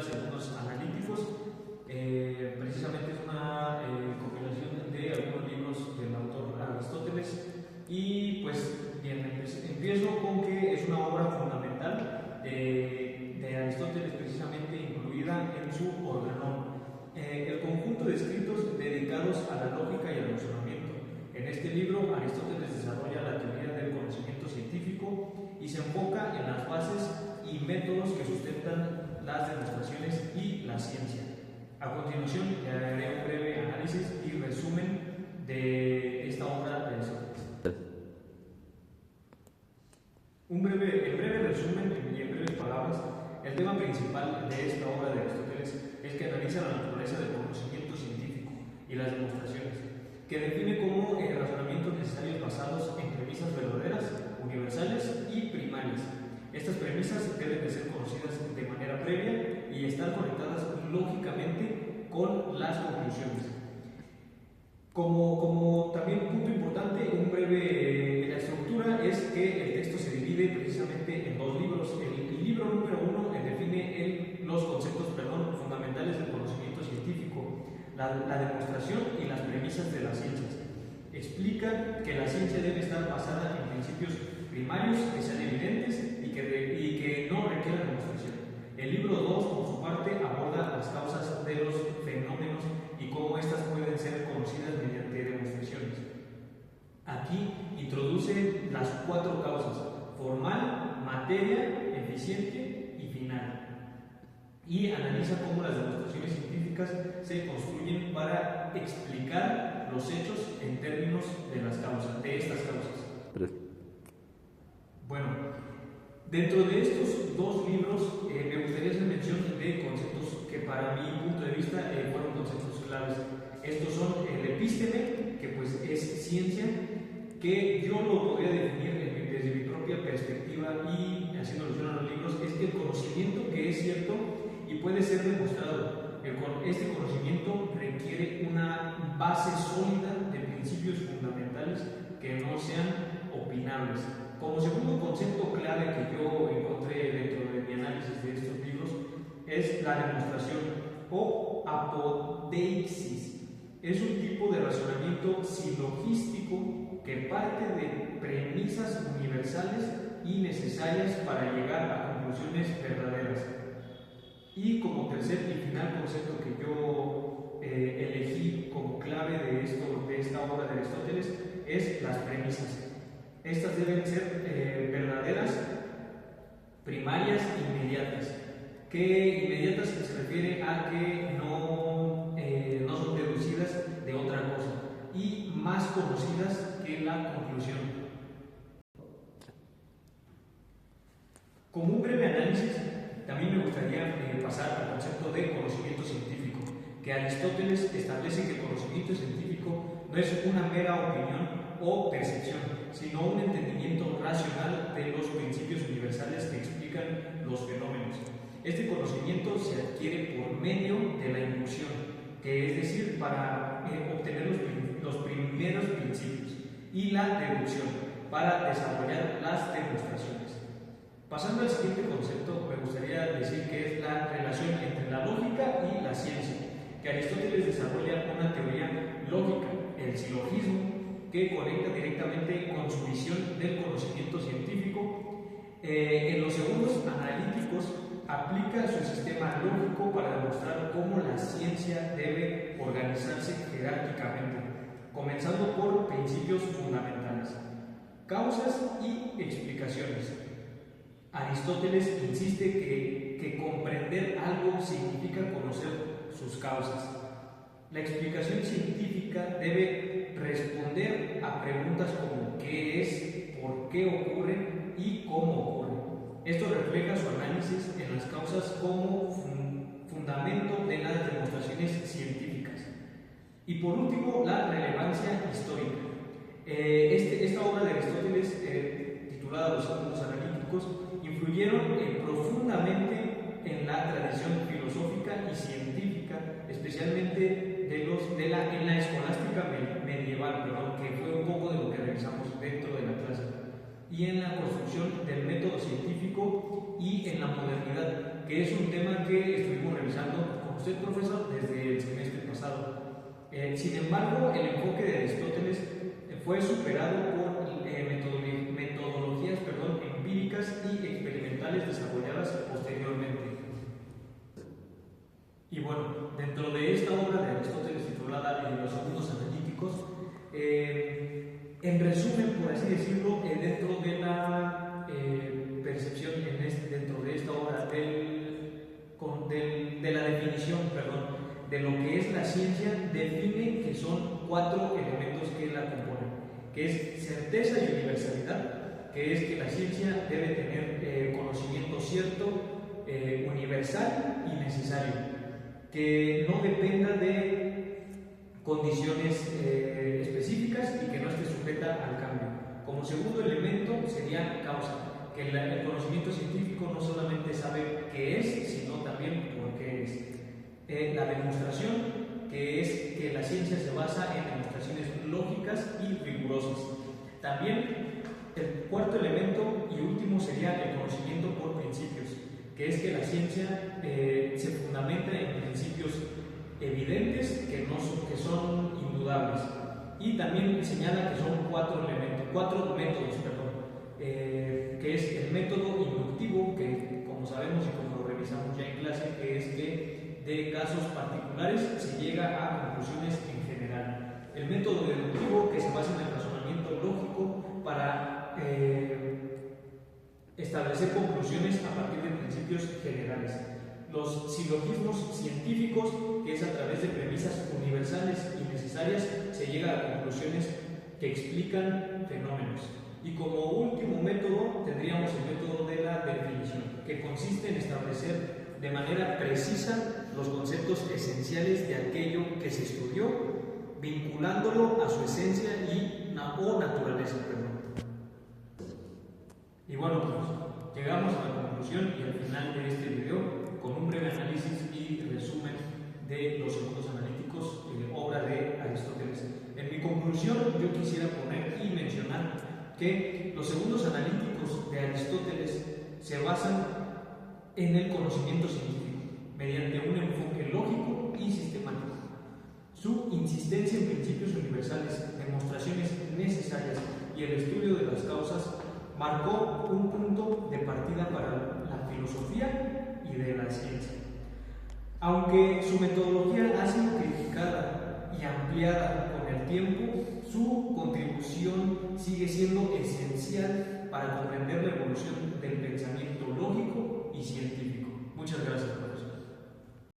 estructuras y algunos analíticos. Precisamente es una compilación de algunos libros del autor Aristóteles. Y pues bien, empiezo con que es una obra fundamental de Aristóteles, precisamente incluida en su Organón, el conjunto de escritos dedicados a la lógica y al razonamiento. En este libro Aristóteles desarrolla la teoría del conocimiento científico y se enfoca en las bases y métodos que sustentan las demostraciones y la ciencia. A continuación le haré un breve análisis y resumen de esta obra de Aristóteles. En breve resumen y en breves palabras, el tema principal de esta obra de Aristóteles es que analiza la naturaleza del conocimiento científico y las demostraciones, que define como razonamientos necesarios basados en premisas verdaderas, universales y primarias. Estas premisas deben de ser conocidas de manera previa y estar conectadas lógicamente con las conclusiones. Como también punto importante, un breve la estructura es que el texto se divide precisamente en dos libros. El libro número 1 define los conceptos fundamentales del conocimiento científico, la demostración y las premisas de las ciencias. Explica que la ciencia debe estar basada en principios primarios que sean evidentes y que no requieran demostración. El libro 2, por su parte, aborda las causas de los fenómenos y cómo éstas pueden ser conocidas mediante demostraciones. Aquí introduce las 4 causas: formal, materia, eficiente y final. Y analiza cómo las demostraciones científicas se construyen para explicar los hechos en términos de estas causas. Bueno, dentro de estos dos libros me gustaría hacer mención de conceptos que para mi punto de vista fueron conceptos claves. Estos son el epísteme, que pues es ciencia, que yo lo podría definir desde mi propia perspectiva y haciendo alusión a los libros, es el conocimiento que es cierto y puede ser demostrado. Este conocimiento requiere una base sólida de principios fundamentales que no sean opinables. Como segundo concepto clave que yo encontré dentro de mi análisis de estos libros es la demostración o apodeixis. Es un tipo de razonamiento silogístico que parte de premisas universales y necesarias para llegar a conclusiones verdaderas. Y como tercer y final concepto que yo elegí como clave de esta obra de Aristóteles es las premisas. Estas deben ser verdaderas, primarias e inmediatas. Que inmediatas se refiere a que no son deducidas de otra cosa y más conocidas que la conclusión. Como un breve análisis, también me gustaría pasar al concepto de conocimiento científico, que Aristóteles establece que el conocimiento científico no es una mera opinión o percepción, sino un entendimiento racional de los principios universales que explican los fenómenos. Este conocimiento se adquiere por medio de la inducción, que es decir, para obtener los primeros principios, y la deducción, para desarrollar las demostraciones. Pasando al siguiente concepto, me gustaría decir que es la relación entre la lógica y la ciencia, que Aristóteles desarrolla una teoría lógica, el silogismo, que conecta directamente con su visión del conocimiento científico. En los segundos analíticos aplica su sistema lógico para demostrar cómo la ciencia debe organizarse jerárquicamente, comenzando por principios fundamentales, causas y explicaciones. Aristóteles insiste que comprender algo significa conocer sus causas. La explicación científica debe responder a preguntas como ¿qué es?, ¿por qué ocurre? Y ¿cómo ocurre? Esto refleja su análisis en las causas como fundamento de las demostraciones científicas. Y por último, la relevancia histórica. Esta obra de Aristóteles, titulada Los Segundos Analíticos, influyeron profundamente en la tradición filosófica y científica, especialmente en la escolástica medieval, que fue un poco de lo que revisamos dentro de la clase, y en la construcción del método científico y en la modernidad, que es un tema que estuvimos revisando con usted, profesor, desde el semestre pasado. Sin embargo, el enfoque de Aristóteles fue superado por metodologías empíricas y experimentales desarrolladas posteriormente. Y bueno, dentro de esta obra de Aristóteles titulada Los segundos analíticos, en resumen, por así decirlo, dentro de la percepción, dentro de esta obra de la definición, de lo que es la ciencia, define que son 4 elementos que la componen, que es certeza y universalidad, que es que la ciencia debe tener conocimiento cierto, universal y necesario, que no dependa de condiciones específicas y que no esté sujeta al cambio. Como segundo elemento sería causa, que el conocimiento científico no solamente sabe qué es, sino también por qué es. La demostración, que es que la ciencia se basa en demostraciones lógicas y rigurosas. También el cuarto elemento y último sería el conocimiento por principios, que es que la ciencia se fundamenta en principios evidentes que son indudables. Y también señala que son 4 métodos, que es el método inductivo, que como sabemos y como lo revisamos ya en clase, que es que de casos particulares se llega a conclusiones en general. El método deductivo, que se basa en el razonamiento lógico para establecer conclusiones a partir de principios generales. Los silogismos científicos, que es a través de premisas universales y necesarias se llega a conclusiones que explican fenómenos. Y como último método tendríamos el método de la definición, que consiste en establecer de manera precisa los conceptos esenciales de aquello que se estudió, vinculándolo a su esencia o naturaleza. Y bueno, pues llegamos a la conclusión y al final de este video con un breve análisis y resumen de los segundos analíticos, obra de Aristóteles. En mi conclusión yo quisiera poner y mencionar que los segundos analíticos de Aristóteles se basan en el conocimiento científico, mediante un enfoque lógico y sistemático. Su insistencia en principios universales, demostraciones necesarias y el estudio de las causas marcó un punto de partida para la filosofía y de la ciencia. Aunque su metodología ha sido criticada y ampliada con el tiempo, su contribución sigue siendo esencial para comprender la evolución del pensamiento